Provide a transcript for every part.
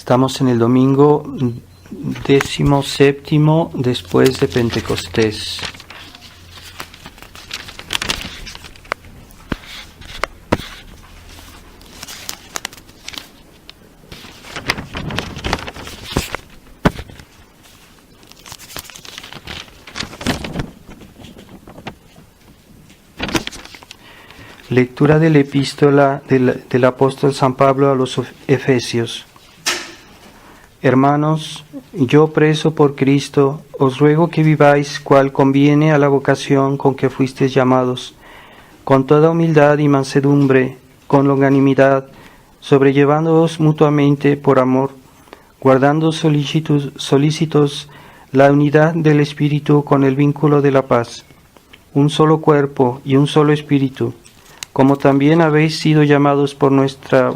Estamos en el domingo 17 después de Pentecostés. Lectura de la epístola del apóstol San Pablo a los Efesios. Hermanos, yo preso por Cristo, os ruego que viváis cual conviene a la vocación con que fuisteis llamados, con toda humildad y mansedumbre, con longanimidad, sobrellevándoos mutuamente por amor, guardando solícitos la unidad del Espíritu con el vínculo de la paz, un solo cuerpo y un solo Espíritu, como también habéis sido llamados por nuestra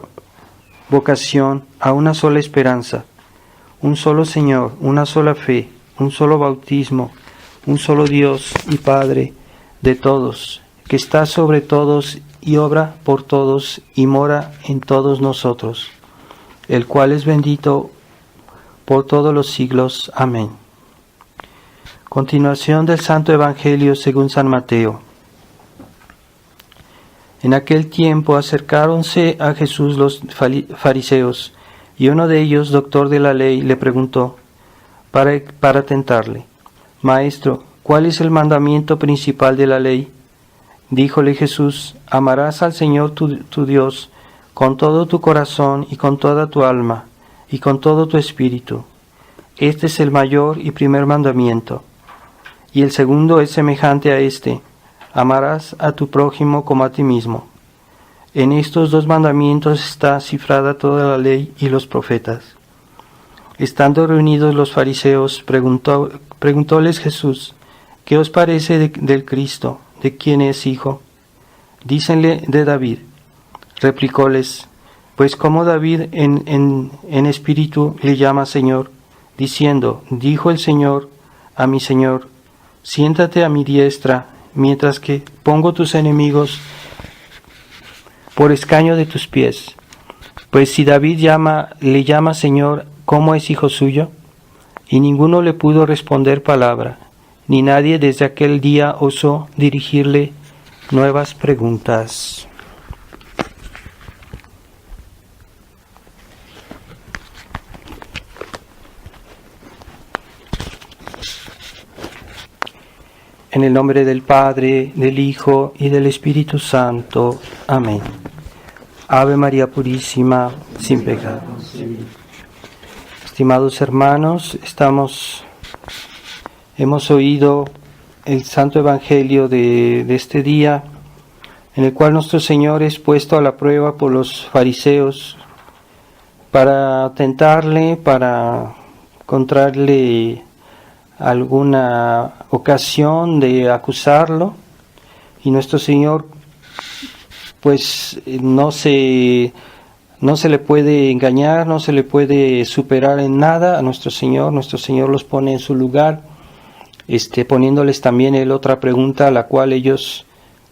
vocación a una sola esperanza, un solo Señor, una sola fe, un solo bautismo, un solo Dios y Padre de todos, que está sobre todos y obra por todos y mora en todos nosotros, el cual es bendito por todos los siglos. Amén. Continuación del Santo Evangelio según San Mateo. En aquel tiempo acercáronse a Jesús los fariseos, y uno de ellos, doctor de la ley, le preguntó, para tentarle: Maestro, ¿cuál es el mandamiento principal de la ley? Díjole Jesús: amarás al Señor tu Dios con todo tu corazón y con toda tu alma y con todo tu espíritu. Este es el mayor y primer mandamiento. Y el segundo es semejante a este: amarás a tu prójimo como a ti mismo. En estos dos mandamientos está cifrada toda la ley y los profetas. Estando reunidos los fariseos, preguntóles Jesús: ¿qué os parece del Cristo? ¿De quién es hijo? Dícenle: de David. Replicóles: pues como David en espíritu le llama Señor, diciendo: dijo el Señor a mi Señor, siéntate a mi diestra, mientras que pongo tus enemigos por escaño de tus pies. Pues si David le llama Señor, ¿cómo es hijo suyo? Y ninguno le pudo responder palabra, ni nadie desde aquel día osó dirigirle nuevas preguntas. En el nombre del Padre, del Hijo y del Espíritu Santo. Amén. Ave María Purísima, sin pecado. Estimados hermanos, hemos oído el Santo Evangelio de este día, en el cual nuestro Señor es puesto a la prueba por los fariseos para tentarle, para encontrarle alguna ocasión de acusarlo, y nuestro Señor pues no se le puede engañar, no se le puede superar en nada a nuestro Señor los pone en su lugar, poniéndoles también él otra pregunta a la cual ellos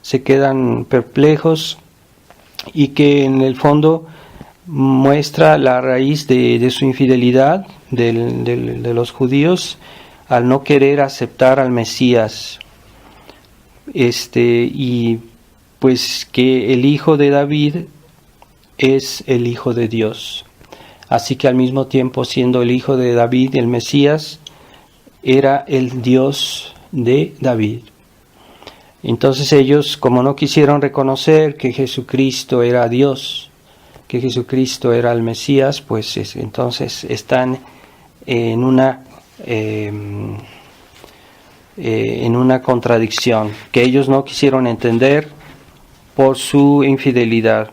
se quedan perplejos, y que en el fondo muestra la raíz de su infidelidad de los judíos al no querer aceptar al Mesías, y pues que el hijo de David es el hijo de Dios. Así que al mismo tiempo, siendo el hijo de David, el Mesías era el Dios de David. Entonces ellos, como no quisieron reconocer que Jesucristo era Dios, que Jesucristo era el Mesías, pues entonces están en una contradicción que ellos no quisieron entender por su infidelidad.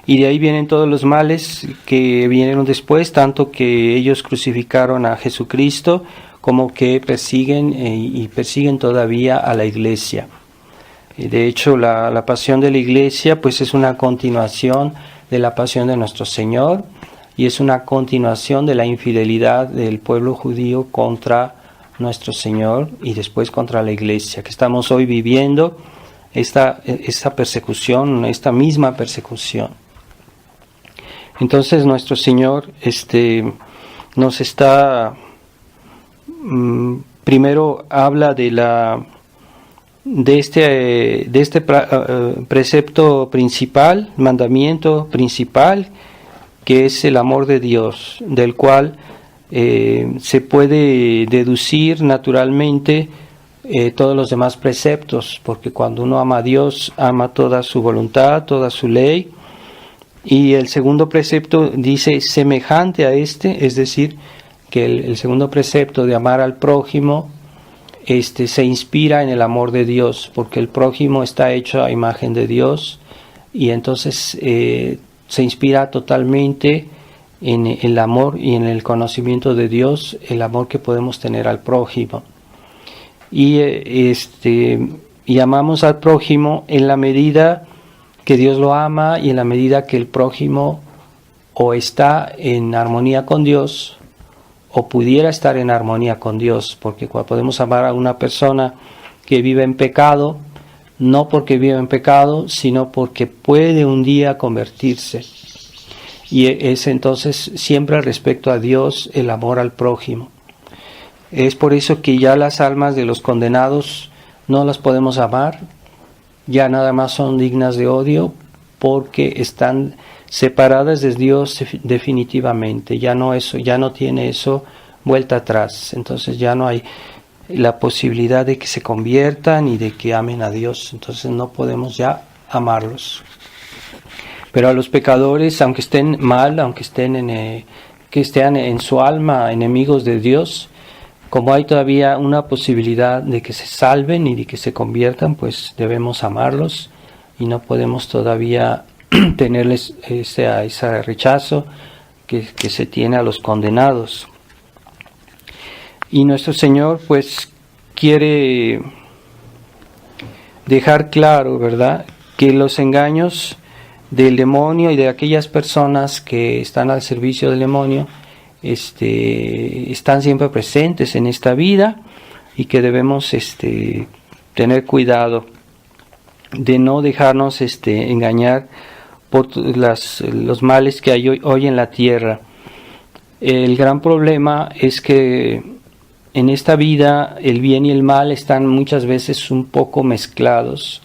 Y de ahí vienen todos los males que vinieron después, tanto que ellos crucificaron a Jesucristo como que persiguen y persiguen todavía a la iglesia. De hecho, la pasión de la iglesia pues es una continuación de la pasión de nuestro Señor, y es una continuación de la infidelidad del pueblo judío contra nuestro Señor y después contra la iglesia, que estamos hoy viviendo esta persecución, esta misma persecución. Entonces nuestro Señor nos está, primero habla de este precepto principal, mandamiento principal, que es el amor de Dios, del cual se puede deducir naturalmente todos los demás preceptos, porque cuando uno ama a Dios, ama toda su voluntad, toda su ley. Y el segundo precepto dice semejante a este, es decir, que el segundo precepto de amar al prójimo se inspira en el amor de Dios, porque el prójimo está hecho a imagen de Dios, y entonces se inspira totalmente en el amor y en el conocimiento de Dios, el amor que podemos tener al prójimo. Y amamos al prójimo en la medida que Dios lo ama y en la medida que el prójimo o está en armonía con Dios o pudiera estar en armonía con Dios, porque cuando podemos amar a una persona que vive en pecado, no porque vive en pecado, sino porque puede un día convertirse. Y es entonces siempre respecto a Dios el amor al prójimo. Es por eso que ya las almas de los condenados no las podemos amar, ya nada más son dignas de odio, porque están separadas de Dios definitivamente. Ya no tiene eso vuelta atrás. Entonces ya no hay la posibilidad de que se conviertan y de que amen a Dios. Entonces no podemos ya amarlos. Pero a los pecadores, aunque estén mal, aunque estén en su alma enemigos de Dios, como hay todavía una posibilidad de que se salven y de que se conviertan, pues debemos amarlos y no podemos todavía tenerles ese rechazo que se tiene a los condenados. Y nuestro Señor pues quiere dejar claro, ¿verdad?, que los engaños del demonio y de aquellas personas que están al servicio del demonio están siempre presentes en esta vida, y que debemos tener cuidado de no dejarnos engañar por los males que hay hoy en la tierra. El gran problema es que en esta vida el bien y el mal están muchas veces un poco mezclados,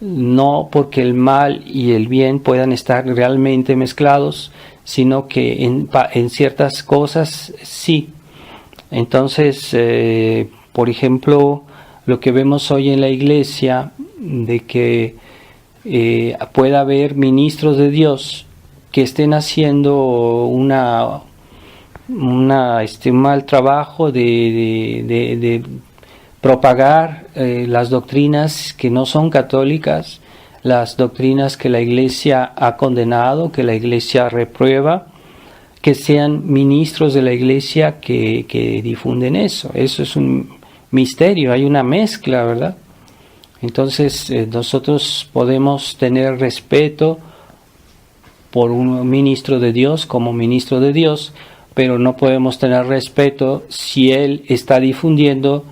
no porque el mal y el bien puedan estar realmente mezclados, sino que en ciertas cosas sí. Entonces, por ejemplo, lo que vemos hoy en la iglesia, de que pueda haber ministros de Dios que estén haciendo un mal trabajo de propagar las doctrinas que no son católicas, las doctrinas que la Iglesia ha condenado, que la Iglesia reprueba, que sean ministros de la Iglesia que difunden eso. Eso es un misterio, hay una mezcla, ¿verdad? Entonces nosotros podemos tener respeto por un ministro de Dios como ministro de Dios, pero no podemos tener respeto si él está difundiendo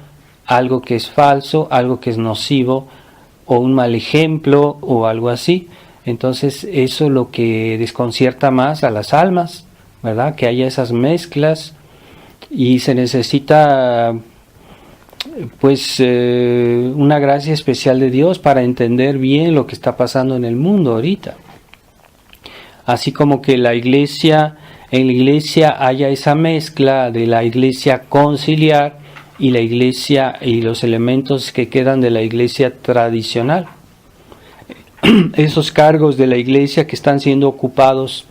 algo que es falso, algo que es nocivo, o un mal ejemplo o algo así. Entonces eso es lo que desconcierta más a las almas, ¿verdad?, que haya esas mezclas, y se necesita pues una gracia especial de Dios para entender bien lo que está pasando en el mundo ahorita. Así como que en la iglesia haya esa mezcla de la iglesia conciliar y la iglesia y los elementos que quedan de la iglesia tradicional. Esos cargos de la iglesia que están siendo ocupados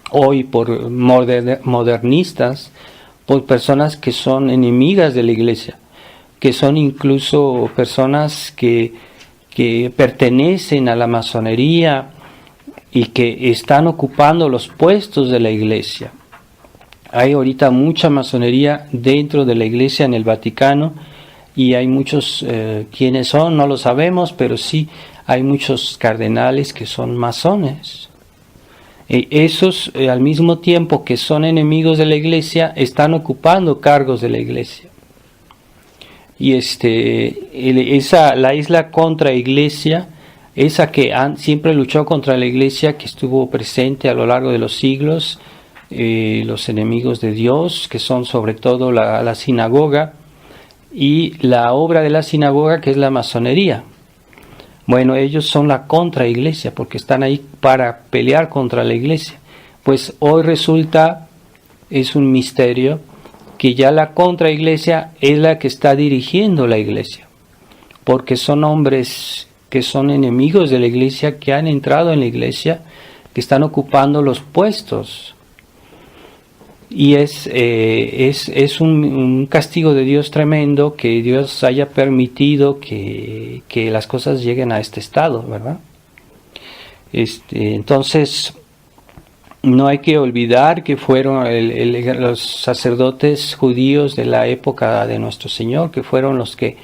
hoy por modernistas, por personas que son enemigas de la iglesia, que son incluso personas que pertenecen a la masonería y que están ocupando los puestos de la iglesia. Hay ahorita mucha masonería dentro de la iglesia en el Vaticano, y hay muchos, ¿quiénes son? No lo sabemos, pero sí hay muchos cardenales que son masones. Esos, al mismo tiempo que son enemigos de la iglesia, están ocupando cargos de la iglesia. Y la isla contra iglesia esa que siempre luchó contra la iglesia, que estuvo presente a lo largo de los siglos, los enemigos de Dios, que son sobre todo la sinagoga, y la obra de la sinagoga, que es la masonería. Bueno, ellos son la contraiglesia, porque están ahí para pelear contra la iglesia. Pues hoy resulta, es un misterio, que ya la contraiglesia es la que está dirigiendo la iglesia, porque son hombres que son enemigos de la iglesia, que han entrado en la iglesia, que están ocupando los puestos. Y es un castigo de Dios tremendo que Dios haya permitido que las cosas lleguen a este estado, ¿verdad? Entonces, no hay que olvidar que fueron los sacerdotes judíos de la época de nuestro Señor, que fueron los que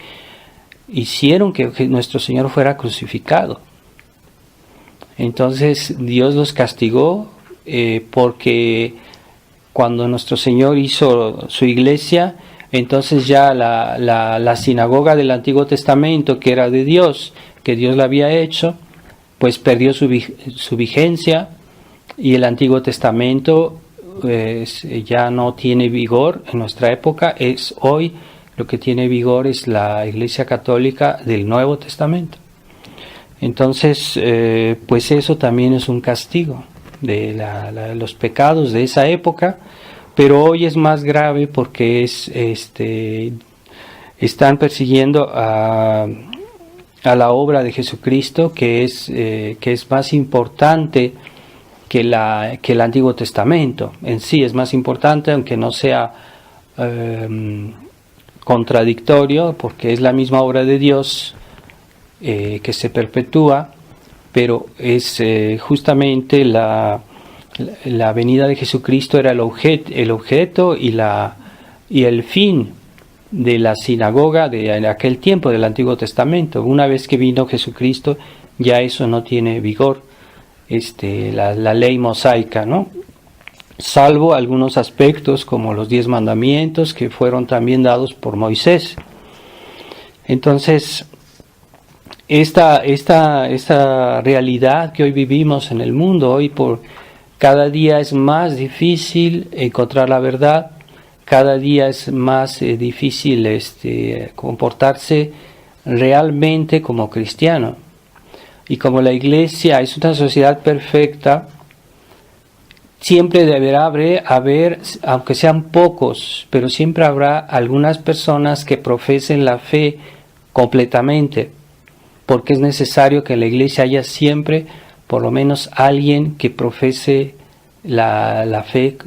hicieron que nuestro Señor fuera crucificado. Entonces Dios los castigó porque cuando nuestro Señor hizo su iglesia, entonces ya la sinagoga del Antiguo Testamento, que era de Dios, que Dios la había hecho, pues perdió su vigencia, y el Antiguo Testamento ya no tiene vigor en nuestra época. Es hoy lo que tiene vigor es la Iglesia Católica del Nuevo Testamento. Entonces, pues eso también es un castigo de los pecados de esa época, pero hoy es más grave porque están persiguiendo a la obra de Jesucristo, que es más importante que el Antiguo Testamento. En sí es más importante, aunque no sea contradictorio, porque es la misma obra de Dios que se perpetúa, pero es justamente la venida de Jesucristo era el objeto y el fin de la sinagoga de aquel tiempo del Antiguo Testamento. Una vez que vino Jesucristo, ya eso no tiene vigor, la ley mosaica, ¿no? Salvo algunos aspectos como los 10 mandamientos que fueron también dados por Moisés. Entonces, esta realidad que hoy vivimos en el mundo, hoy por cada día es más difícil encontrar la verdad, cada día es más difícil comportarse realmente como cristiano. Y como la iglesia es una sociedad perfecta, siempre deberá haber, aunque sean pocos, pero siempre habrá algunas personas que profesen la fe completamente, porque es necesario que en la iglesia haya siempre por lo menos alguien que profese la fe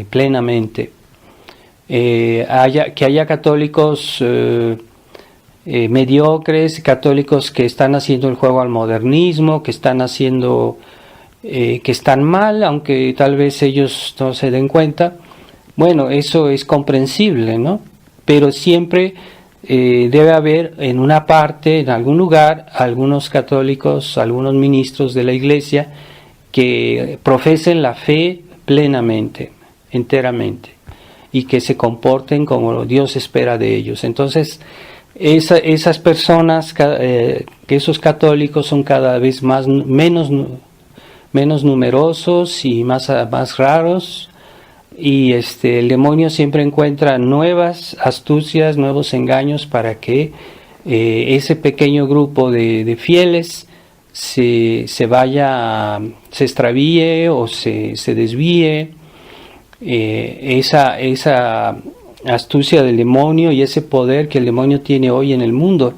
plenamente. Que haya católicos mediocres, católicos que están haciendo el juego al modernismo, que están mal, aunque tal vez ellos no se den cuenta. Bueno, eso es comprensible, ¿no? Pero siempre debe haber en una parte, en algún lugar, algunos católicos, algunos ministros de la iglesia que profesen la fe plenamente, enteramente, y que se comporten como Dios espera de ellos. Entonces, esas personas, que esos católicos son cada vez menos numerosos y más raros, y el demonio siempre encuentra nuevas astucias, nuevos engaños para que ese pequeño grupo de fieles se extravíe o se desvíe. Esa astucia del demonio y ese poder que el demonio tiene hoy en el mundo,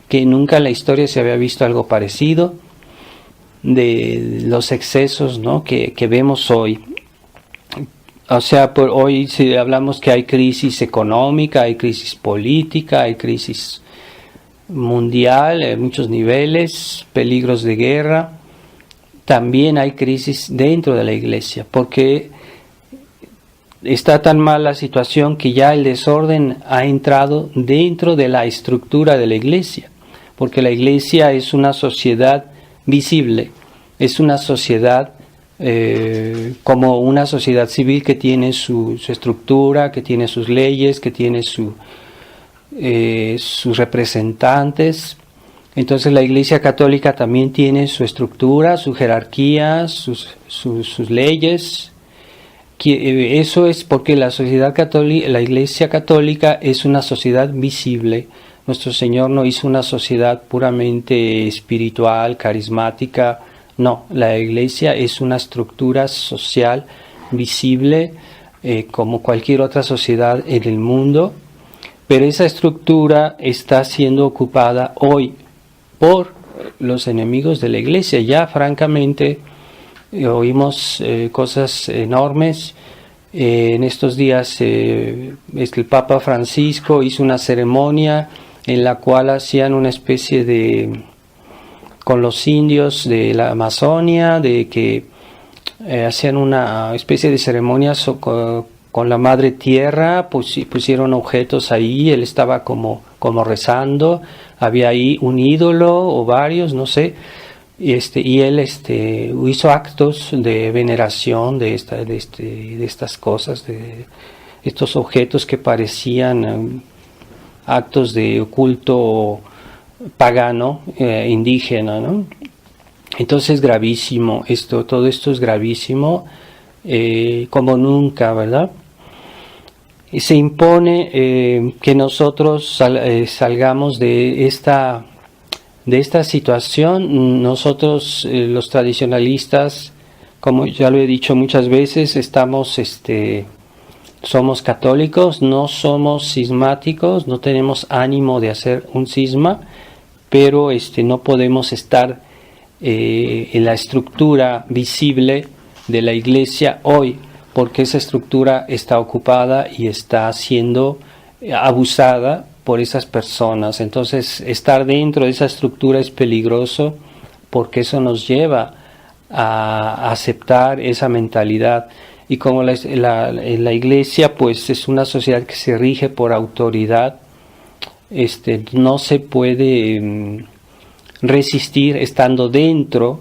que nunca en la historia se había visto algo parecido, de los excesos, ¿no?, que vemos hoy. O sea, por hoy si hablamos que hay crisis económica, hay crisis política, hay crisis mundial en muchos niveles, peligros de guerra, también hay crisis dentro de la iglesia, porque está tan mal la situación que ya el desorden ha entrado dentro de la estructura de la iglesia, porque la iglesia es una sociedad visible, es una sociedad como una sociedad civil que tiene su estructura, que tiene sus leyes, que tiene sus representantes, Entonces la Iglesia Católica también tiene su estructura, su jerarquía, sus leyes. Eso es porque la sociedad católica, la Iglesia Católica es una sociedad visible. Nuestro Señor no hizo una sociedad puramente espiritual, carismática. No, la Iglesia es una estructura social visible como cualquier otra sociedad en el mundo, pero esa estructura está siendo ocupada hoy por los enemigos de la Iglesia. Ya francamente oímos cosas enormes. En estos días el Papa Francisco hizo una ceremonia en la cual hacían una especie de, con los indios de la Amazonia, de que hacían una especie de ceremonia con la Madre Tierra, pusieron objetos ahí, él estaba como rezando, había ahí un ídolo o varios, no sé, y él hizo actos de veneración de estas cosas, de estos objetos que parecían actos de culto pagano, indígena, ¿no? Entonces gravísimo todo esto es gravísimo, como nunca, ¿verdad? Y se impone que nosotros salgamos de esta situación. Nosotros los tradicionalistas, como ya lo he dicho muchas veces, somos católicos, no somos cismáticos, no tenemos ánimo de hacer un cisma, pero no podemos estar en la estructura visible de la Iglesia hoy, porque esa estructura está ocupada y está siendo abusada por esas personas. Entonces, estar dentro de esa estructura es peligroso, porque eso nos lleva a aceptar esa mentalidad. Y como la Iglesia pues es una sociedad que se rige por autoridad, no se puede resistir estando dentro,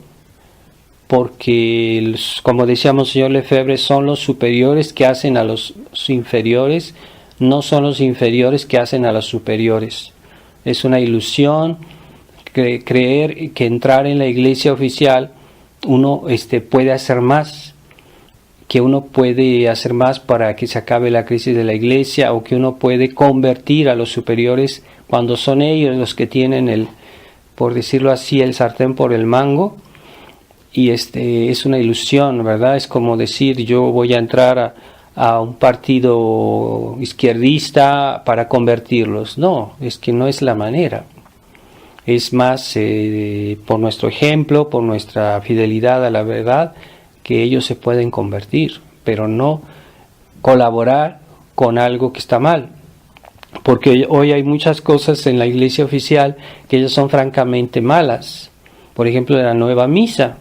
porque como decía Monseñor Lefebvre, son los superiores que hacen a los inferiores, no son los inferiores que hacen a los superiores. Es una ilusión creer que entrar en la Iglesia oficial uno puede hacer más, que uno puede hacer más para que se acabe la crisis de la Iglesia, o que uno puede convertir a los superiores cuando son ellos los que tienen por decirlo así, el sartén por el mango. Y es una ilusión, ¿verdad? Es como decir, yo voy a entrar a un partido izquierdista para convertirlos. No, es que no es la manera. Es más por nuestro ejemplo, por nuestra fidelidad a la verdad, que ellos se pueden convertir, pero no colaborar con algo que está mal. Porque hoy hay muchas cosas en la Iglesia oficial que ellas son francamente malas. Por ejemplo, la nueva misa.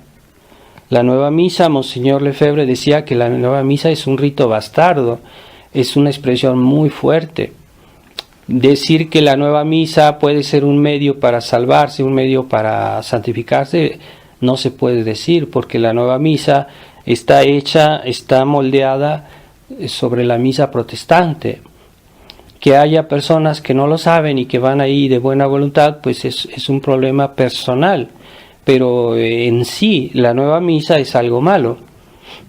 La nueva misa, Monseñor Lefebvre decía que la nueva misa es un rito bastardo. Es una expresión muy fuerte. Decir que la nueva misa puede ser un medio para salvarse, un medio para santificarse, no se puede decir, porque la nueva misa está moldeada sobre la misa protestante. Que haya personas que no lo saben y que van ahí de buena voluntad, pues es un problema personal. Pero en sí, la nueva misa es algo malo.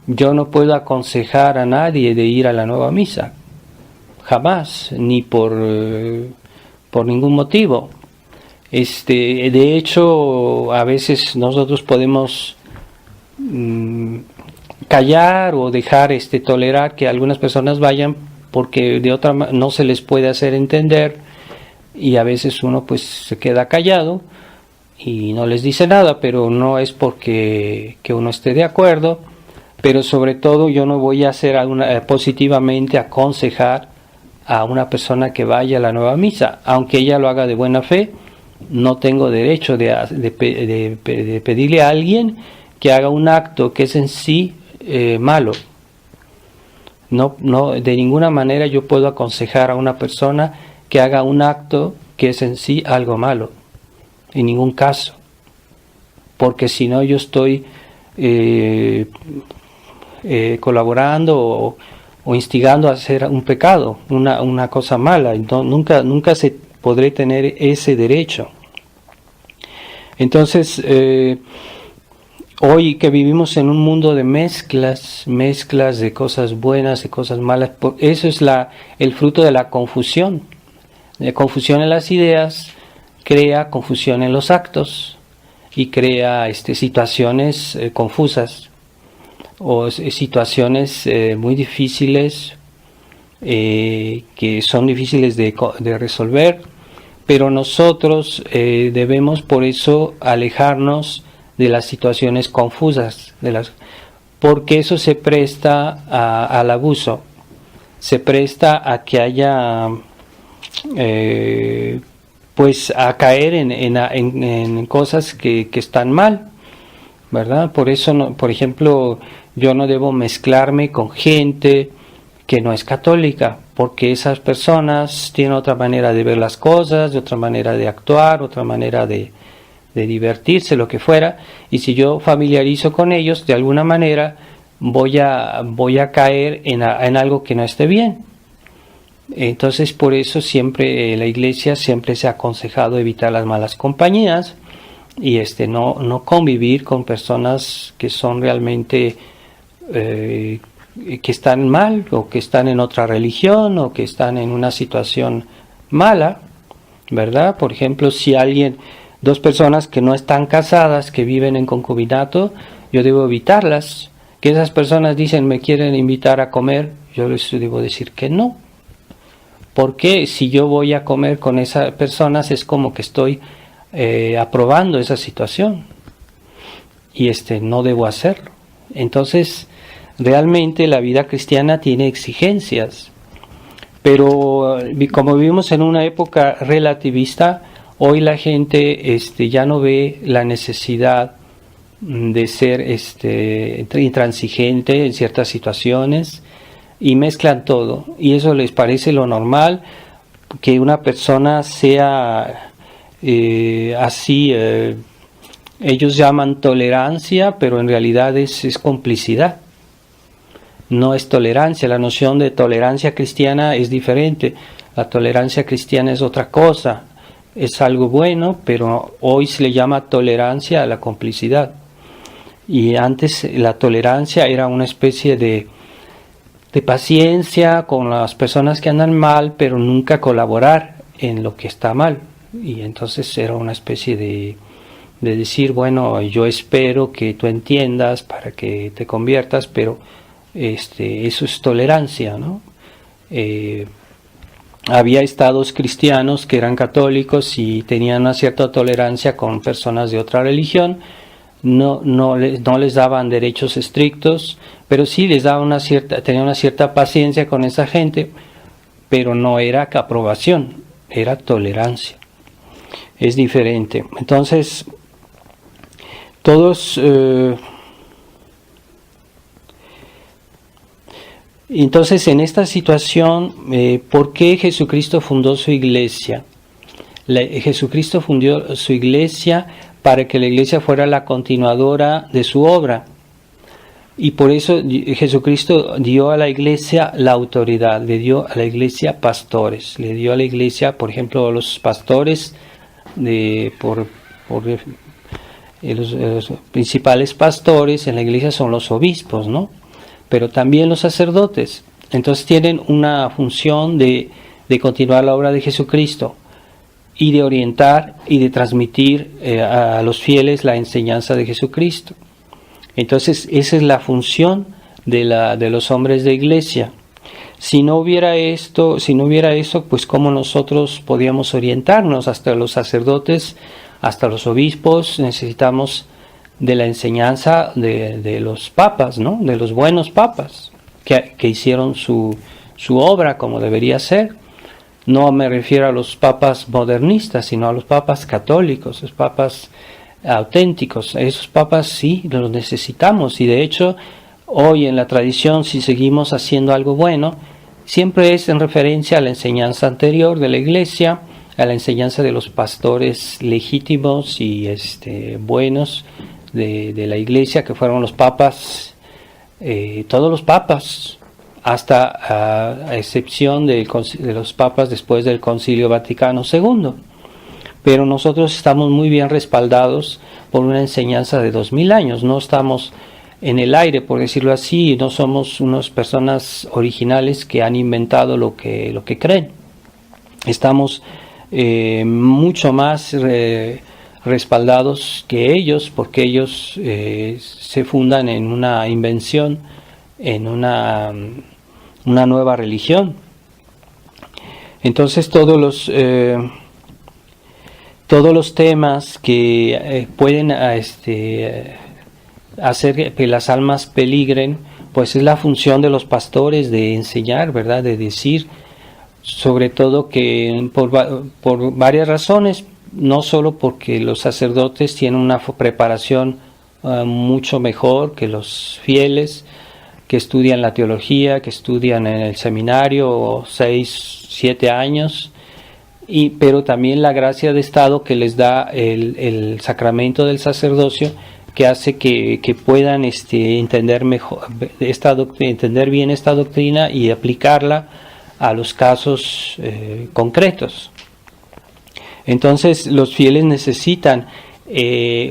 Yo no puedo aconsejar a nadie de ir a la nueva misa. Jamás, ni por ningún motivo. De hecho, a veces nosotros podemos callar o dejar tolerar que algunas personas vayan, porque de otra manera no se les puede hacer entender, y a veces uno pues se queda callado y no les dice nada, pero no es porque que uno esté de acuerdo. Pero sobre todo yo no voy a hacer positivamente aconsejar a una persona que vaya a la nueva misa, aunque ella lo haga de buena fe. No tengo derecho de pedirle a alguien que haga un acto que es en sí malo. No, de ninguna manera yo puedo aconsejar a una persona que haga un acto que es en sí algo malo, en ningún caso, porque si no yo estoy colaborando o instigando a hacer un pecado, una cosa mala. Nunca se podré tener ese derecho. Entonces, hoy que vivimos en un mundo de mezclas de cosas buenas y cosas malas, eso es el fruto de la confusión. La confusión en las ideas crea confusión en los actos y crea situaciones confusas o situaciones muy difíciles que son difíciles de resolver, pero nosotros debemos por eso alejarnos de las situaciones confusas, porque eso se presta al abuso, se presta a que haya pues a caer en cosas que están mal, ¿verdad? Por eso, por ejemplo, yo no debo mezclarme con gente que no es católica, porque esas personas tienen otra manera de ver las cosas, otra manera de actuar, otra manera de divertirse, lo que fuera, y si yo familiarizo con ellos, de alguna manera voy a caer en algo que no esté bien. Entonces, por eso siempre la Iglesia siempre se ha aconsejado evitar las malas compañías y no convivir con personas que son realmente que están mal, o que están en otra religión, o que están en una situación mala, ¿verdad? Por ejemplo, si dos personas que no están casadas, que viven en concubinato, yo debo evitarlas. Que esas personas dicen, me quieren invitar a comer, yo les debo decir que no. Porque si yo voy a comer con esas personas, es como que estoy aprobando esa situación. Y no debo hacerlo. Entonces, realmente la vida cristiana tiene exigencias, pero como vivimos en una época relativista, hoy la gente ya no ve la necesidad de ser intransigente en ciertas situaciones y mezclan todo, y eso les parece lo normal, que una persona sea así, ellos llaman tolerancia, pero en realidad es complicidad. No es tolerancia, la noción de tolerancia cristiana es diferente. La tolerancia cristiana es otra cosa, es algo bueno, pero hoy se le llama tolerancia a la complicidad. Y antes la tolerancia era una especie de paciencia con las personas que andan mal, pero nunca colaborar en lo que está mal. Y entonces era una especie de decir, bueno, yo espero que tú entiendas para que te conviertas, pero eso es tolerancia, ¿no? Había estados cristianos que eran católicos y tenían una cierta tolerancia con personas de otra religión, no les daban derechos estrictos, pero sí les daban tenían una cierta paciencia con esa gente, pero no era aprobación, era tolerancia. Es diferente. Entonces, todos... Entonces, en esta situación, ¿por qué Jesucristo fundó su iglesia? Jesucristo fundó su iglesia para que la iglesia fuera la continuadora de su obra. Y por eso Jesucristo dio a la iglesia la autoridad, le dio a la iglesia pastores, le dio a la iglesia, por ejemplo, los pastores, los principales pastores en la iglesia son los obispos, ¿no? Pero también los sacerdotes. Entonces tienen una función de continuar la obra de Jesucristo y de orientar y de transmitir a los fieles la enseñanza de Jesucristo. Entonces esa es la función de los hombres de iglesia. Si no hubiera eso, pues cómo nosotros podíamos orientarnos. Hasta los sacerdotes, hasta los obispos, necesitamos de la enseñanza de los papas, ¿no? De los buenos papas que hicieron su obra como debería ser. No me refiero a los papas modernistas, sino a los papas católicos, los papas auténticos. Esos papas sí los necesitamos, y de hecho hoy en la tradición, si seguimos haciendo algo bueno, siempre es en referencia a la enseñanza anterior de la iglesia, a la enseñanza de los pastores legítimos y buenos de la iglesia, que fueron los papas, todos los papas, hasta a excepción de los papas después del Concilio Vaticano II. pero nosotros estamos muy bien respaldados por una enseñanza de 2000 años, no estamos en el aire, por decirlo así, no somos unas personas originales que han inventado lo que creen. Estamos mucho más respaldados que ellos, porque ellos se fundan en una invención, en una nueva religión. Entonces todos los temas que pueden hacer que las almas peligren, pues es la función de los pastores de enseñar, ¿verdad? De decir, sobre todo que por varias razones, no solo porque los sacerdotes tienen una preparación mucho mejor que los fieles, que estudian la teología, que estudian en el seminario 6, 7 años, pero también la gracia de Estado que les da el sacramento del sacerdocio, que hace que puedan entender mejor entender bien esta doctrina y aplicarla a los casos concretos. Entonces los fieles necesitan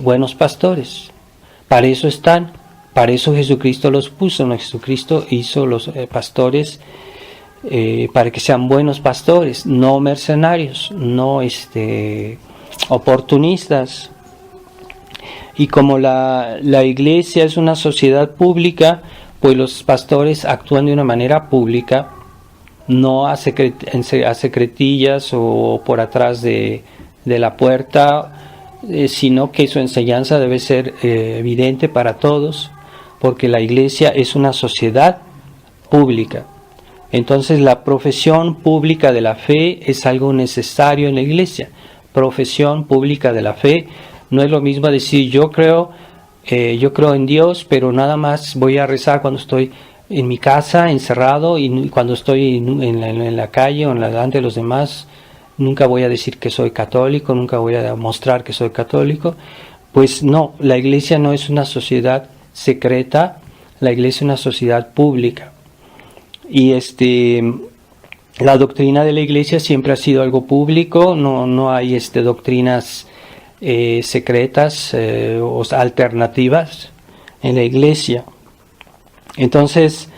buenos pastores. Para eso están, para eso Jesucristo los puso. Jesucristo hizo los pastores para que sean buenos pastores, no mercenarios, no oportunistas. Y como la iglesia es una sociedad pública, pues los pastores actúan de una manera pública, no a secretillas o por atrás de la puerta, sino que su enseñanza debe ser evidente para todos, porque la iglesia es una sociedad pública. Entonces la profesión pública de la fe es algo necesario en la iglesia. Profesión pública de la fe no es lo mismo decir yo creo en Dios, pero nada más voy a rezar cuando estoy en mi casa encerrado, y cuando estoy en la calle o delante de los demás nunca voy a decir que soy católico, nunca voy a mostrar que soy católico. Pues no, la iglesia no es una sociedad secreta, la iglesia es una sociedad pública. Y la doctrina de la iglesia siempre ha sido algo público, no hay doctrinas secretas o alternativas en la iglesia. Entonces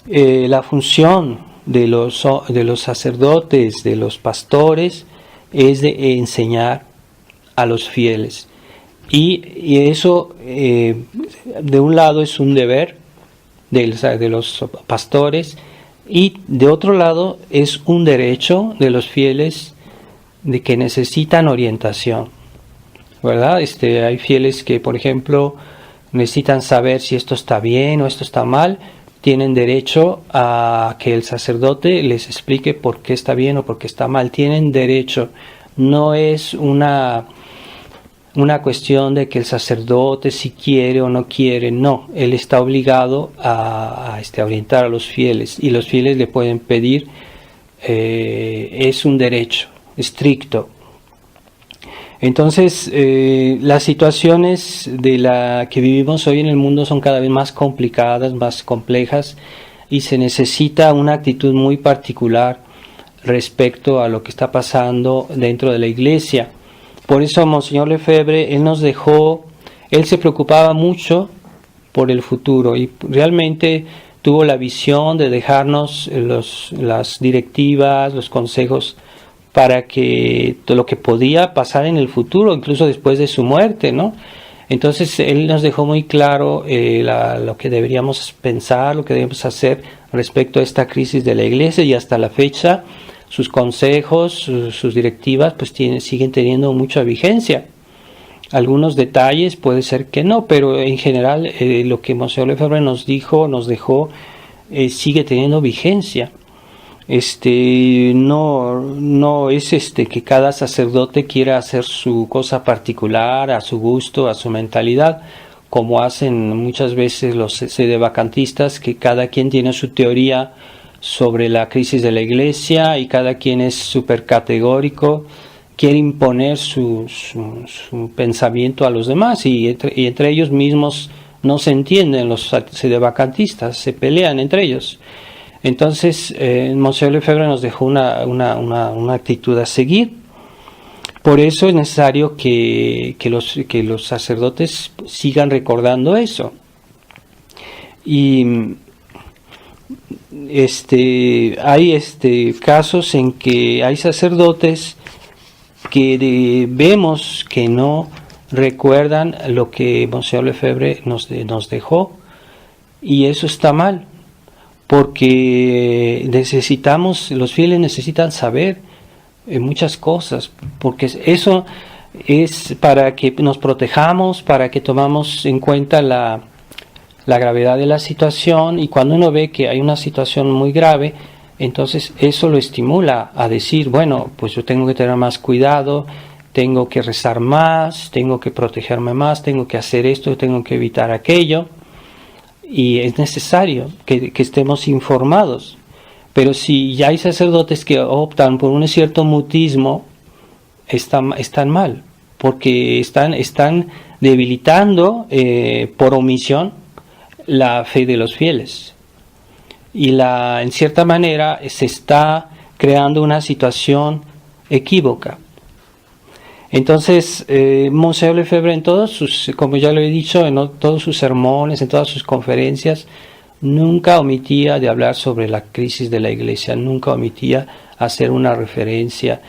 la función de los sacerdotes, de los pastores, es de enseñar a los fieles, y eso de un lado es un deber de los pastores, y de otro lado es un derecho de los fieles de que necesitan orientación, ¿verdad? Hay fieles que, por ejemplo, necesitan saber si esto está bien o esto está mal. Tienen derecho a que el sacerdote les explique por qué está bien o por qué está mal. Tienen derecho. No es una cuestión de que el sacerdote si quiere o no quiere. No, él está obligado a orientar a los fieles, y los fieles le pueden pedir. Es un derecho estricto. Entonces, las situaciones que vivimos hoy en el mundo son cada vez más complicadas, más complejas, y se necesita una actitud muy particular respecto a lo que está pasando dentro de la iglesia. Por eso Monseñor Lefebvre, él se preocupaba mucho por el futuro, y realmente tuvo la visión de dejarnos las directivas, los consejos, para que todo lo que podía pasar en el futuro, incluso después de su muerte, ¿no? Entonces él nos dejó muy claro lo que deberíamos pensar, lo que debemos hacer respecto a esta crisis de la iglesia, y hasta la fecha sus consejos, sus directivas, pues siguen teniendo mucha vigencia. Algunos detalles puede ser que no, pero en general lo que Monseñor Lefebvre nos dejó, sigue teniendo vigencia. No es que cada sacerdote quiera hacer su cosa particular a su gusto, a su mentalidad, como hacen muchas veces los sedevacantistas, que cada quien tiene su teoría sobre la crisis de la iglesia y cada quien es súper categórico, quiere imponer su pensamiento a los demás, y entre ellos mismos no se entienden. Los sedevacantistas se pelean entre ellos. Entonces, Monseñor Lefebvre nos dejó una actitud a seguir, Por eso es necesario que los sacerdotes sigan recordando eso. Y hay casos en que hay sacerdotes que vemos que no recuerdan lo que Monseñor Lefebvre nos dejó, y eso está mal, porque los fieles necesitan saber muchas cosas, porque eso es para que nos protejamos, para que tomamos en cuenta la gravedad de la situación, y cuando uno ve que hay una situación muy grave, entonces eso lo estimula a decir, bueno, pues yo tengo que tener más cuidado, tengo que rezar más, tengo que protegerme más, tengo que hacer esto, tengo que evitar aquello, y es necesario que estemos informados. Pero si ya hay sacerdotes que optan por un cierto mutismo, están mal, porque están debilitando por omisión la fe de los fieles. Y en cierta manera se está creando una situación equívoca. Entonces, Monseñor Lefebvre, como ya lo he dicho, en todos sus sermones, en todas sus conferencias, nunca omitía de hablar sobre la crisis de la Iglesia, nunca omitía hacer una referencia.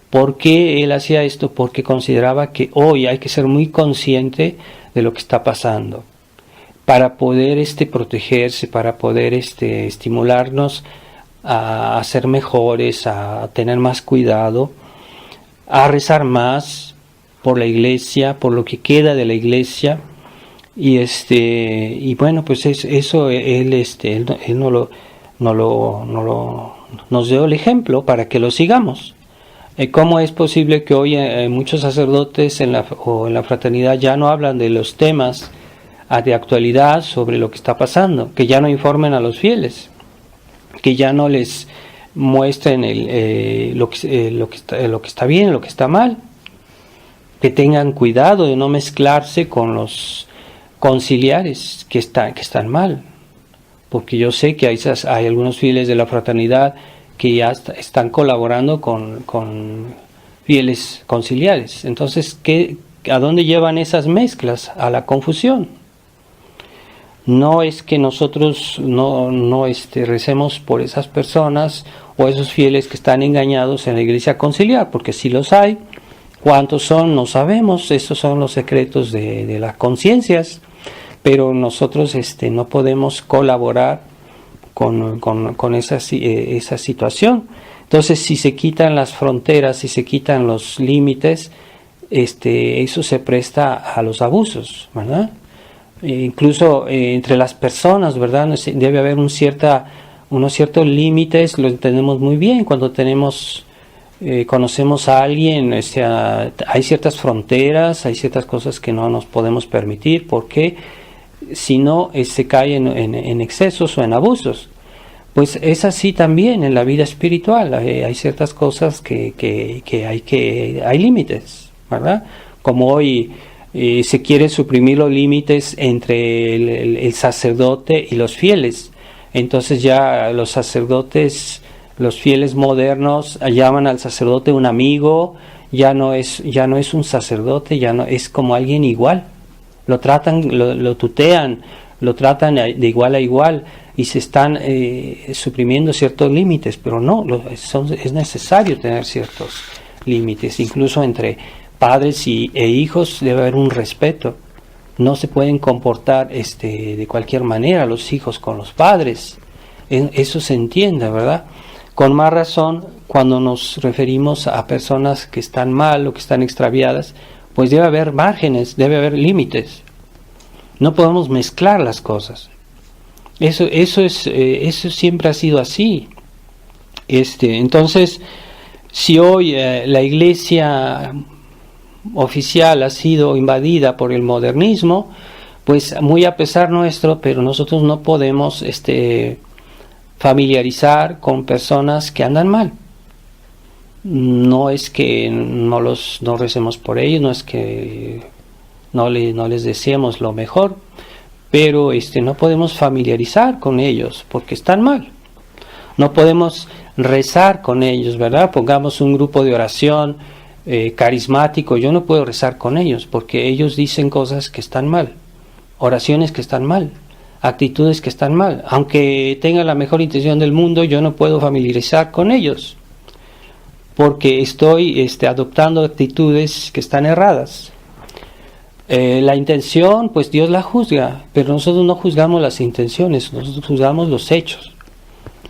¿Por qué él hacía esto? Porque consideraba que hoy hay que ser muy consciente de lo que está pasando, para poder protegerse, para poder estimularnos a ser mejores, a tener más cuidado, a rezar más por la Iglesia, por lo que queda de la Iglesia. Y bueno, pues eso él nos dio el ejemplo para que lo sigamos. ¿Cómo es posible que hoy muchos sacerdotes en la fraternidad ya no hablan de los temas de actualidad sobre lo que está pasando, que ya no informen a los fieles, que ya no les muestren lo que está bien, lo que está mal, que tengan cuidado de no mezclarse con los conciliares que están mal, porque yo sé que hay algunos fieles de la fraternidad que ya están colaborando con fieles conciliares. Entonces, ¿a dónde llevan esas mezclas? A la confusión. No es que nosotros no recemos por esas personas o esos fieles que están engañados en la iglesia conciliar, porque si los hay, ¿cuántos son? No sabemos. Esos son los secretos de las conciencias, pero nosotros no podemos colaborar con esa situación. Entonces, si se quitan las fronteras, si se quitan los límites, eso se presta a los abusos, ¿verdad? Incluso entre las personas, ¿verdad? Debe haber unos ciertos límites, lo entendemos muy bien cuando conocemos a alguien. Hay ciertas fronteras, hay ciertas cosas que no nos podemos permitir, porque si no se cae en excesos o en abusos. Pues es así también en la vida espiritual. Hay ciertas cosas que hay límites, ¿verdad? Como hoy se quiere suprimir los límites entre el sacerdote y los fieles. Entonces ya los sacerdotes, los fieles modernos, llaman al sacerdote un amigo. Ya no es un sacerdote, ya no es como alguien igual. Lo tratan, lo tutean, lo tratan de igual a igual, y se están suprimiendo ciertos límites, pero no, es necesario tener ciertos límites. Incluso entre padres e hijos debe haber un respeto. No se pueden comportar de cualquier manera los hijos con los padres. Eso se entiende, ¿verdad? Con más razón, cuando nos referimos a personas que están mal o que están extraviadas, pues debe haber márgenes, debe haber límites. No podemos mezclar las cosas. Eso siempre ha sido así. Entonces, si hoy la iglesia oficial ha sido invadida por el modernismo, pues muy a pesar nuestro, pero nosotros no podemos familiarizar con personas que andan mal. No es que no recemos por ellos, no es que no les deseemos lo mejor, pero no podemos familiarizar con ellos porque están mal. No podemos rezar con ellos, ¿verdad? Pongamos un grupo de oración carismático, yo no puedo rezar con ellos porque ellos dicen cosas que están mal, oraciones que están mal, actitudes que están mal. Aunque tenga la mejor intención del mundo, yo no puedo familiarizar con ellos porque estoy adoptando actitudes que están erradas. La intención, pues Dios la juzga, pero nosotros no juzgamos las intenciones, nosotros juzgamos los hechos,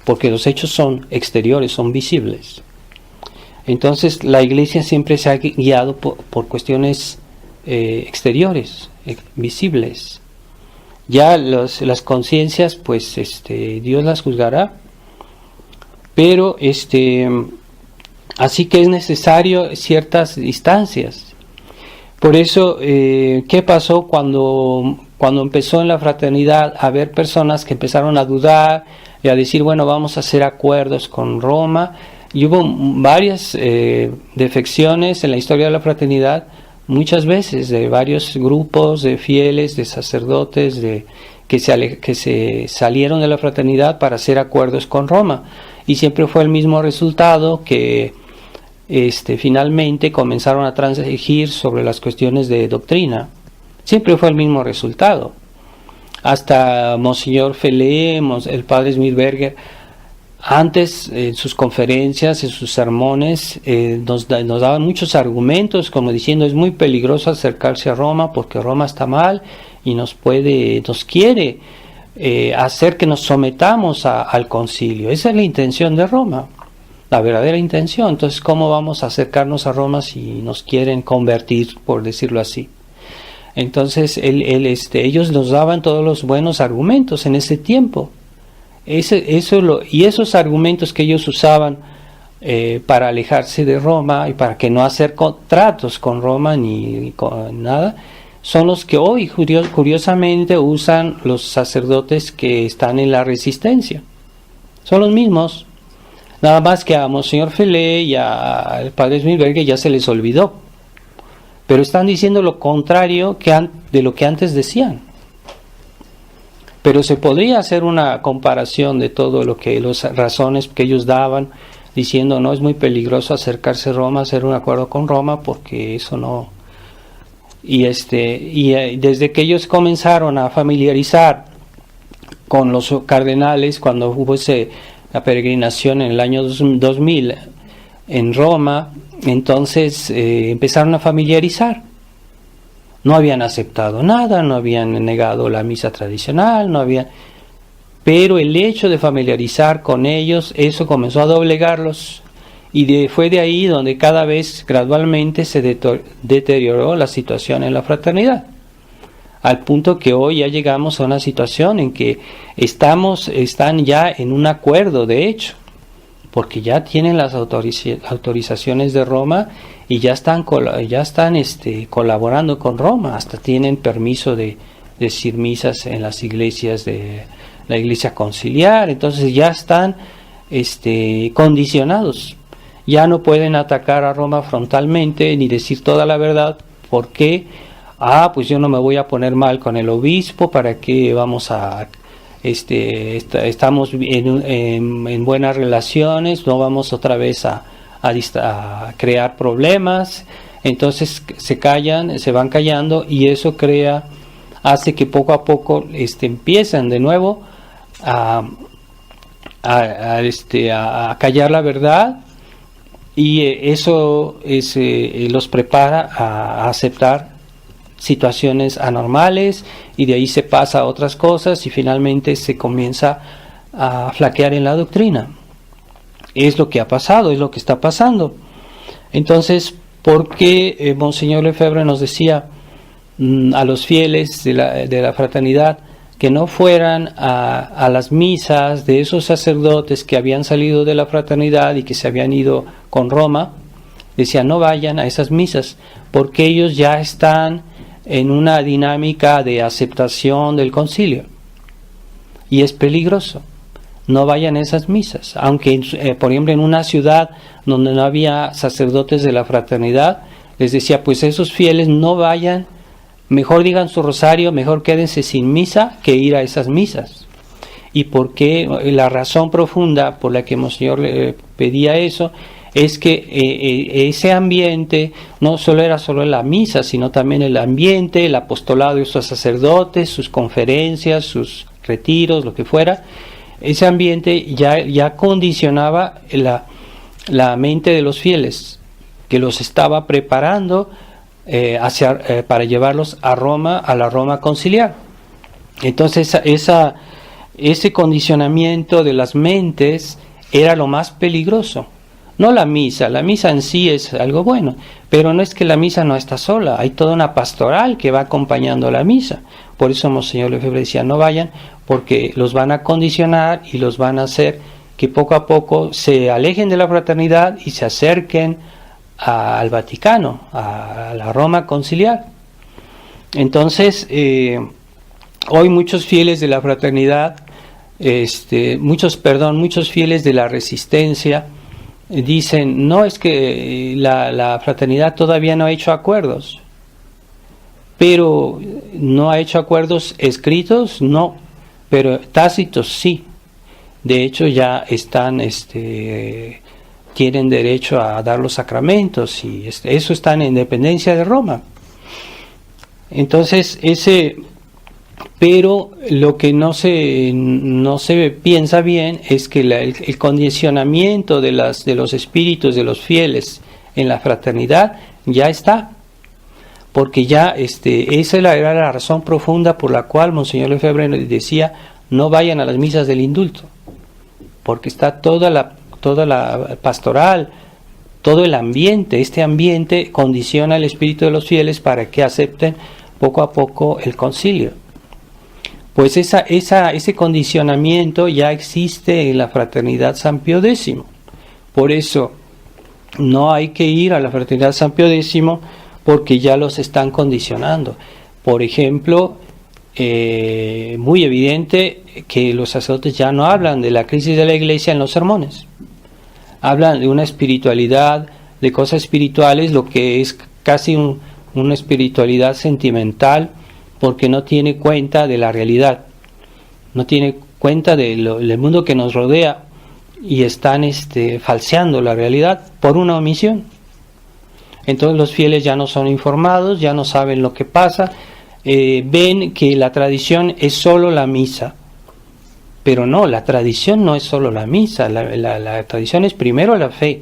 porque los hechos son exteriores, son visibles. Entonces la iglesia siempre se ha guiado por cuestiones exteriores, visibles. Ya las conciencias, pues Dios las juzgará, pero así que es necesario ciertas distancias. Por eso, ¿qué pasó cuando empezó en la fraternidad a haber personas que empezaron a dudar y a decir, bueno, vamos a hacer acuerdos con Roma? Y hubo varias defecciones en la historia de la fraternidad, muchas veces, de varios grupos de fieles, de sacerdotes, que se salieron de la fraternidad para hacer acuerdos con Roma. Y siempre fue el mismo resultado, que finalmente comenzaron a transigir sobre las cuestiones de doctrina. Siempre fue el mismo resultado. Hasta Monseñor Felé, el padre Smilberger, antes en sus conferencias, en sus sermones, nos daban muchos argumentos, como diciendo, es muy peligroso acercarse a Roma porque Roma está mal y nos quiere hacer que nos sometamos al concilio. Esa es la intención de Roma, la verdadera intención. Entonces, ¿cómo vamos a acercarnos a Roma si nos quieren convertir, por decirlo así? Entonces, ellos nos daban todos los buenos argumentos en ese tiempo. Y esos argumentos que ellos usaban para alejarse de Roma y para que no hacer tratos con Roma ni con nada, son los que hoy curiosamente usan los sacerdotes que están en la resistencia. Son los mismos. Nada más que a Monseñor Felé y al padre Smilberger ya se les olvidó. Pero están diciendo lo contrario de lo que antes decían. Pero se podría hacer una comparación de todo lo que las razones que ellos daban, diciendo no es muy peligroso acercarse a Roma, hacer un acuerdo con Roma, porque eso no. Y desde que ellos comenzaron a familiarizar con los cardenales, cuando hubo la peregrinación en el año 2000 en Roma, entonces empezaron a familiarizar. No habían aceptado nada, no habían negado la misa tradicional, pero el hecho de familiarizar con ellos, eso comenzó a doblegarlos, y fue de ahí donde cada vez gradualmente se deterioró la situación en la fraternidad, al punto que hoy ya llegamos a una situación en que están ya en un acuerdo, de hecho, porque ya tienen las autorizaciones de Roma y ya están colaborando con Roma, hasta tienen permiso de decir misas en las iglesias de la iglesia conciliar. Entonces ya están condicionados, ya no pueden atacar a Roma frontalmente ni decir toda la verdad, porque pues yo no me voy a poner mal con el obispo, para qué vamos a estamos en buenas relaciones, no vamos otra vez a crear problemas. Entonces se callan, se van callando, y eso hace que poco a poco empiezan de nuevo a callar la verdad, y eso los prepara a aceptar situaciones anormales, y de ahí se pasa a otras cosas y finalmente se comienza a flaquear en la doctrina. Es lo que ha pasado, es lo que está pasando. Entonces, ¿por qué Monseñor Lefebvre nos decía a los fieles de la fraternidad que no fueran a las misas de esos sacerdotes que habían salido de la fraternidad y que se habían ido con Roma? Decía, no vayan a esas misas, porque ellos ya están en una dinámica de aceptación del concilio, y es peligroso. No vayan a esas misas, aunque por ejemplo en una ciudad donde no había sacerdotes de la fraternidad, les decía, pues esos fieles no vayan, mejor digan su rosario, mejor quédense sin misa que ir a esas misas. Y porque la razón profunda por la que Monseñor le pedía eso es que ese ambiente no solo era solo la misa, sino también el ambiente, el apostolado de sus sacerdotes, sus conferencias, sus retiros, lo que fuera. Ese ambiente ya condicionaba la mente de los fieles, que los estaba preparando para llevarlos a Roma, a la Roma conciliar. Entonces ese condicionamiento de las mentes era lo más peligroso. No la misa en sí es algo bueno, pero no es que la misa no está sola, hay toda una pastoral que va acompañando la misa. Por eso Monseñor Lefebvre decía, no vayan, porque los van a condicionar y los van a hacer que poco a poco se alejen de la fraternidad y se acerquen al Vaticano, a la Roma conciliar. Entonces, hoy muchos fieles de la fraternidad, muchos fieles de la resistencia, dicen, no, es que la fraternidad todavía no ha hecho acuerdos. Pero no ha hecho acuerdos escritos, no, pero tácitos sí. De hecho ya están, tienen derecho a dar los sacramentos y eso está en independencia de Roma. Entonces pero lo que no se piensa bien es que el condicionamiento de los espíritus de los fieles en la fraternidad ya está, porque ya esa era la razón profunda por la cual Monseñor Lefebvre decía no vayan a las misas del indulto, porque está toda la pastoral, todo el ambiente. Este ambiente condiciona el espíritu de los fieles para que acepten poco a poco el concilio. Pues ese condicionamiento ya existe en la fraternidad San Pío X. Por eso no hay que ir a la fraternidad San Pío X porque ya los están condicionando. Por ejemplo, muy evidente que los sacerdotes ya no hablan de la crisis de la Iglesia en los sermones. Hablan de una espiritualidad, de cosas espirituales, lo que es casi una espiritualidad sentimental, porque no tiene cuenta de la realidad, no tiene cuenta del mundo que nos rodea y están falseando la realidad por una omisión. Entonces los fieles ya no son informados, ya no saben lo que pasa, ven que la tradición es solo la misa, pero no, la tradición no es solo la misa, la tradición es primero la fe,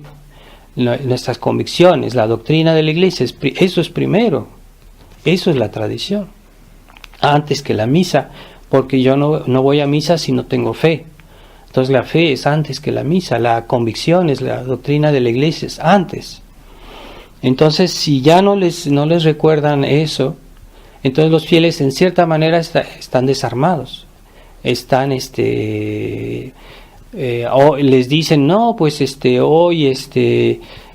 nuestras convicciones, la doctrina de la Iglesia, eso es primero, eso es la tradición, antes que la misa, porque yo no voy a misa si no tengo fe. Entonces la fe es antes que la misa, la convicción es la doctrina de la Iglesia, es antes. Entonces si ya no les recuerdan eso, entonces los fieles en cierta manera están desarmados, están les dicen no, pues hoy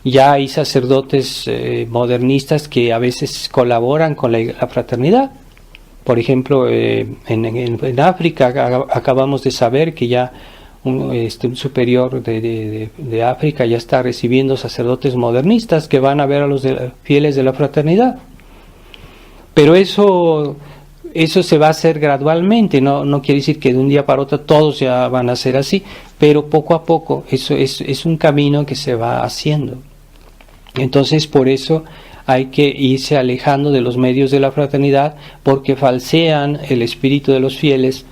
ya hay sacerdotes modernistas que a veces colaboran con la fraternidad. Por ejemplo, en África acabamos de saber que ya un superior de África ya está recibiendo sacerdotes modernistas que van a ver a los fieles de la fraternidad. Pero eso se va a hacer gradualmente, no quiere decir que de un día para otro todos ya van a ser así, pero poco a poco eso es un camino que se va haciendo. Entonces por eso hay que irse alejando de los medios de la fraternidad, porque falsean el espíritu de los fieles,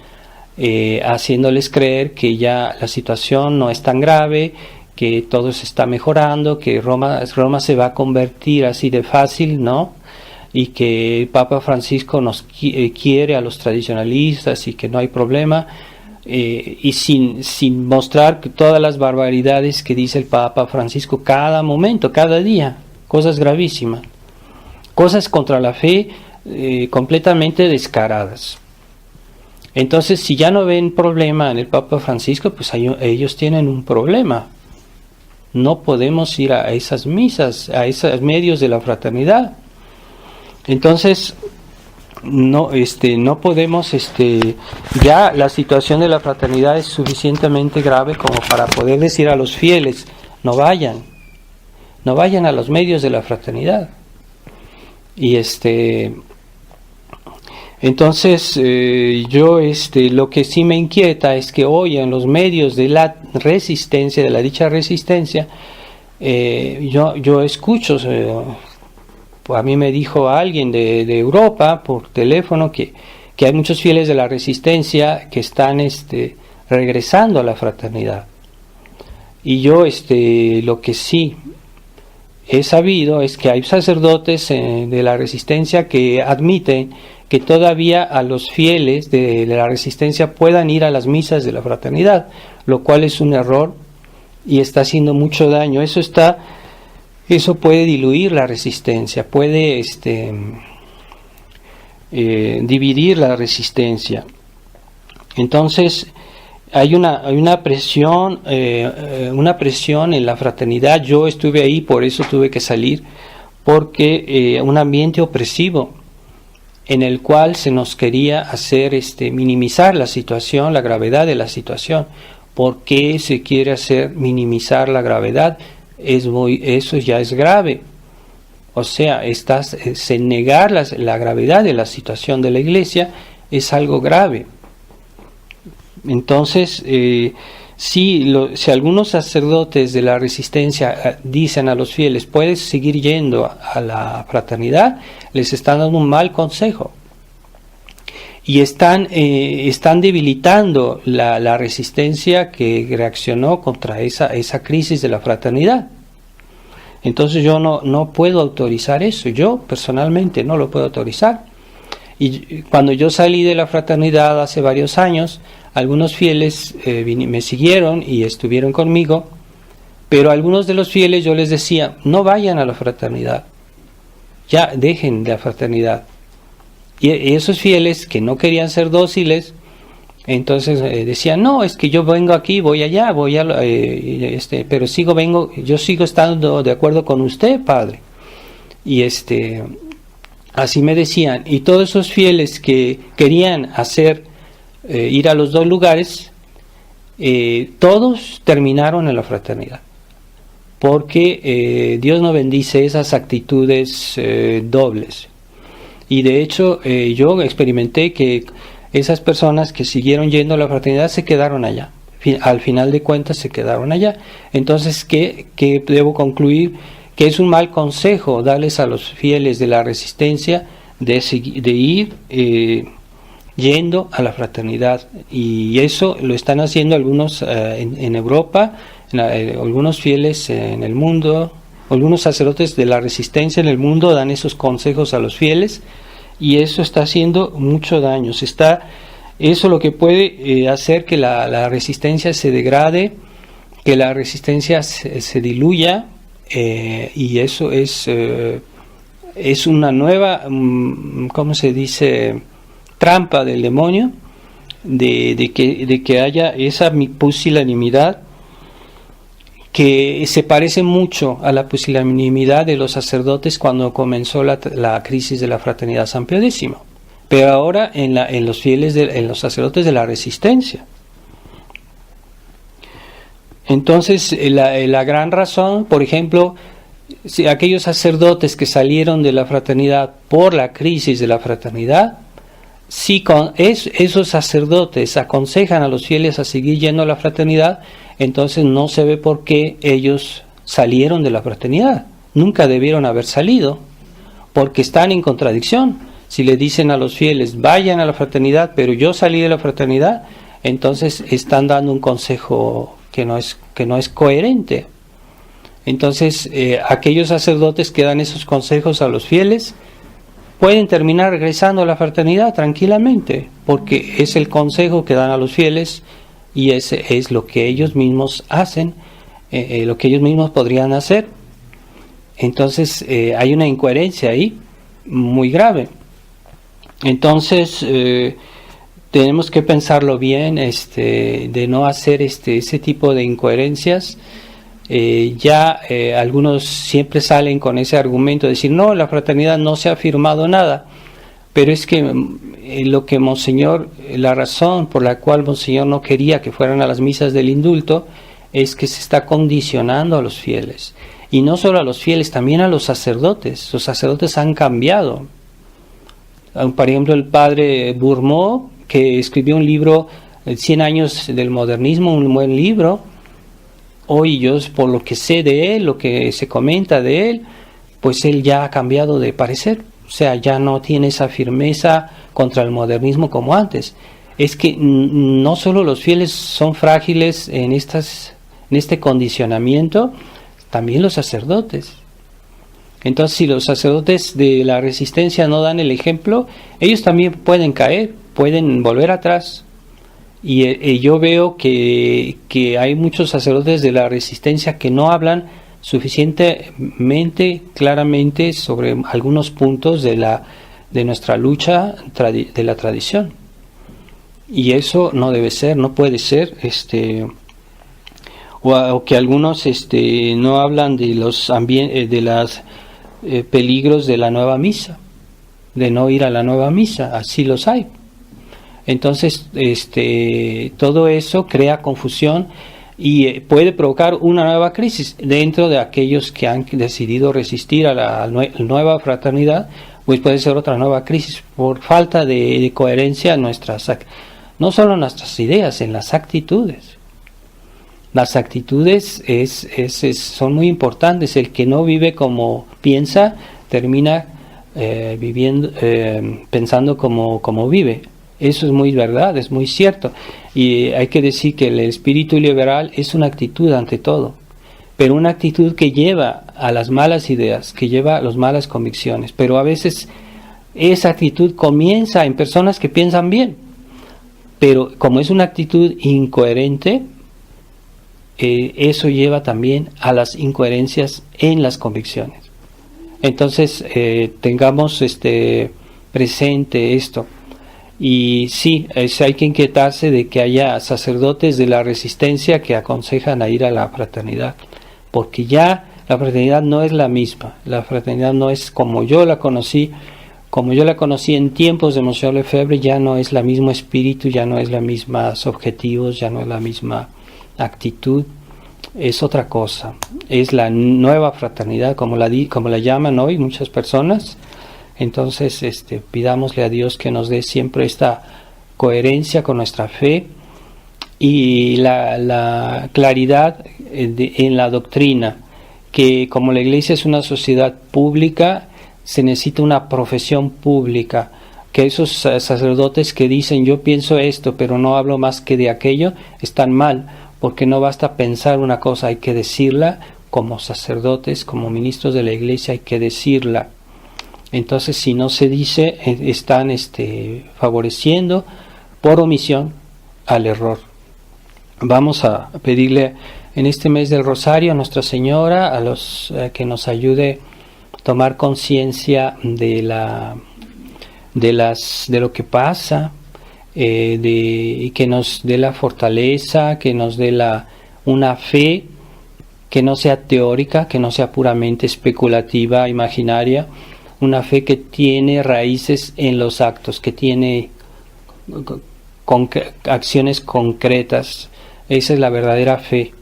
haciéndoles creer que ya la situación no es tan grave, que todo se está mejorando, que Roma se va a convertir así de fácil, ¿no? Y que el Papa Francisco nos quiere a los tradicionalistas y que no hay problema, y sin mostrar que todas las barbaridades que dice el Papa Francisco cada momento, cada día, cosas gravísimas, cosas contra la fe completamente descaradas. Entonces, si ya no ven problema en el Papa Francisco, pues ellos tienen un problema. No podemos ir a esas misas, a esos medios de la fraternidad. Entonces, no podemos, ya la situación de la fraternidad es suficientemente grave como para poder decir a los fieles, no vayan a los medios de la fraternidad. Y entonces yo lo que sí me inquieta es que hoy en los medios de la resistencia, de la dicha resistencia, yo escucho, a mí me dijo alguien de Europa por teléfono que hay muchos fieles de la Resistencia que están regresando a la fraternidad. Y yo lo que sí he sabido es que hay sacerdotes de la Resistencia que admiten que todavía a los fieles de la Resistencia puedan ir a las misas de la fraternidad, lo cual es un error y está haciendo mucho daño. Eso puede diluir la resistencia, puede dividir la resistencia. Entonces hay una presión en la fraternidad. Yo estuve ahí, por eso tuve que salir, porque un ambiente opresivo en el cual se nos quería hacer minimizar la situación, la gravedad de la situación. ¿Por qué se quiere hacer minimizar la gravedad? Eso ya es grave. O sea, negar la gravedad de la situación de la iglesia es algo grave. Entonces, si algunos sacerdotes de la Resistencia dicen a los fieles, puedes seguir yendo a la fraternidad, les están dando un mal consejo. Y están debilitando la resistencia que reaccionó contra esa crisis de la fraternidad. Entonces yo no puedo autorizar eso, yo personalmente no lo puedo autorizar. Y cuando yo salí de la fraternidad hace varios años, algunos fieles me siguieron y estuvieron conmigo, pero a algunos de los fieles yo les decía, no vayan a la fraternidad, ya dejen la fraternidad. Y esos fieles que no querían ser dóciles, entonces decían, no, es que yo vengo aquí, voy allá, pero yo sigo estando de acuerdo con usted, padre. Y así me decían. Y todos esos fieles que querían ir a los dos lugares, todos terminaron en la fraternidad. Porque Dios no bendice esas actitudes dobles. Y de hecho yo experimenté que esas personas que siguieron yendo a la fraternidad se quedaron allá. Al final de cuentas se quedaron allá. Entonces, ¿qué debo concluir? Que es un mal consejo darles a los fieles de la Resistencia de ir yendo a la fraternidad. Y eso lo están haciendo algunos en Europa, algunos fieles en el mundo. Algunos sacerdotes de la Resistencia en el mundo dan esos consejos a los fieles y eso está haciendo mucho daño. Eso lo que puede hacer que la resistencia se degrade, que la resistencia se diluya y eso es una nueva, ¿cómo se dice?, trampa del demonio de que haya esa pusilanimidad que se parece mucho a la pusilanimidad de los sacerdotes cuando comenzó la crisis de la fraternidad San Pío X, pero ahora en los fieles, en los sacerdotes de la Resistencia. Entonces, la gran razón, por ejemplo, si aquellos sacerdotes que salieron de la fraternidad por la crisis de la fraternidad, si esos sacerdotes aconsejan a los fieles a seguir yendo a la fraternidad, entonces no se ve por qué ellos salieron de la fraternidad. Nunca debieron haber salido, porque están en contradicción. Si le dicen a los fieles, vayan a la fraternidad, pero yo salí de la fraternidad, entonces están dando un consejo que no es coherente. Entonces, aquellos sacerdotes que dan esos consejos a los fieles pueden terminar regresando a la fraternidad tranquilamente, porque es el consejo que dan a los fieles y ese es lo que ellos mismos hacen, lo que ellos mismos podrían hacer. Entonces hay una incoherencia ahí muy grave. Entonces tenemos que pensarlo bien, de no hacer ese tipo de incoherencias. Algunos siempre salen con ese argumento de decir, no, la fraternidad no se ha firmado nada, pero es que la razón por la cual Monseñor no quería que fueran a las misas del indulto es que se está condicionando a los fieles, y no solo a los fieles, también a los sacerdotes. Los sacerdotes han cambiado. Por ejemplo, el padre Bourmeau, que escribió un libro, 100 años del modernismo, un buen libro, hoy yo, por lo que sé de él, lo que se comenta de él, pues él ya ha cambiado de parecer. O sea, ya no tiene esa firmeza contra el modernismo como antes. Es que no solo los fieles son frágiles en este condicionamiento, también los sacerdotes. Entonces, si los sacerdotes de la resistencia no dan el ejemplo, ellos también pueden caer, pueden volver atrás. Y yo veo que hay muchos sacerdotes de la resistencia que no hablan suficientemente claramente sobre algunos puntos de nuestra lucha de la tradición. Y eso no debe ser, no puede ser, o que algunos no hablan de los peligros de la nueva misa, de no ir a la nueva misa, así los hay. Entonces, todo eso crea confusión y puede provocar una nueva crisis dentro de aquellos que han decidido resistir a la nueva fraternidad. Pues puede ser otra nueva crisis por falta de coherencia en no solo en nuestras ideas, en las actitudes. Las actitudes son muy importantes. El que no vive como piensa termina pensando como vive. Eso es muy verdad, es muy cierto. Y hay que decir que el espíritu liberal es una actitud ante todo, pero una actitud que lleva a las malas ideas, que lleva a las malas convicciones. Pero a veces esa actitud comienza en personas que piensan bien, pero como es una actitud incoherente, eso lleva también a las incoherencias en las convicciones. Entonces, tengamos presente esto. Y sí, hay que inquietarse de que haya sacerdotes de la resistencia que aconsejan a ir a la fraternidad, porque ya la fraternidad no es la misma. La fraternidad no es como yo la conocí en tiempos de Monsieur Lefebvre. Ya no es el mismo espíritu, ya no es los mismos objetivos, ya no es la misma actitud. Es otra cosa, es la nueva fraternidad, como la llaman hoy muchas personas. Entonces, pidámosle a Dios que nos dé siempre esta coherencia con nuestra fe y la claridad en la doctrina, que como la Iglesia es una sociedad pública, se necesita una profesión pública, que esos sacerdotes que dicen yo pienso esto, pero no hablo más que de aquello, están mal, porque no basta pensar una cosa, hay que decirla. Como sacerdotes, como ministros de la Iglesia, hay que decirla. Entonces, si no se dice, están favoreciendo por omisión al error. Vamos a pedirle en este mes del Rosario a Nuestra Señora, a los que nos ayude a tomar conciencia de lo que pasa, y que nos dé la fortaleza, que nos dé una fe que no sea teórica, que no sea puramente especulativa, imaginaria. Una fe que tiene raíces en los actos, que tiene acciones concretas. Esa es la verdadera fe.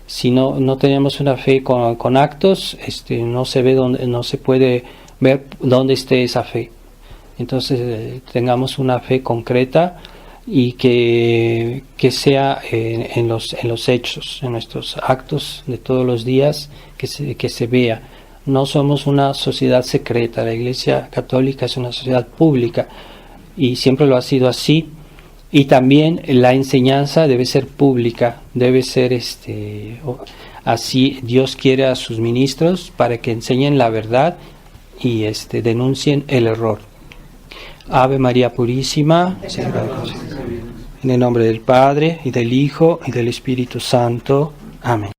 Si no tenemos una fe con actos, no se puede ver dónde esté esa fe. Entonces tengamos una fe concreta y que sea en los hechos, en nuestros actos de todos los días, que se vea. No somos una sociedad secreta. La Iglesia Católica es una sociedad pública y siempre lo ha sido así. Y también la enseñanza debe ser pública, debe ser así. Dios quiere a sus ministros para que enseñen la verdad y denuncien el error. Ave María Purísima, en el nombre del Padre y del Hijo y del Espíritu Santo. Amén.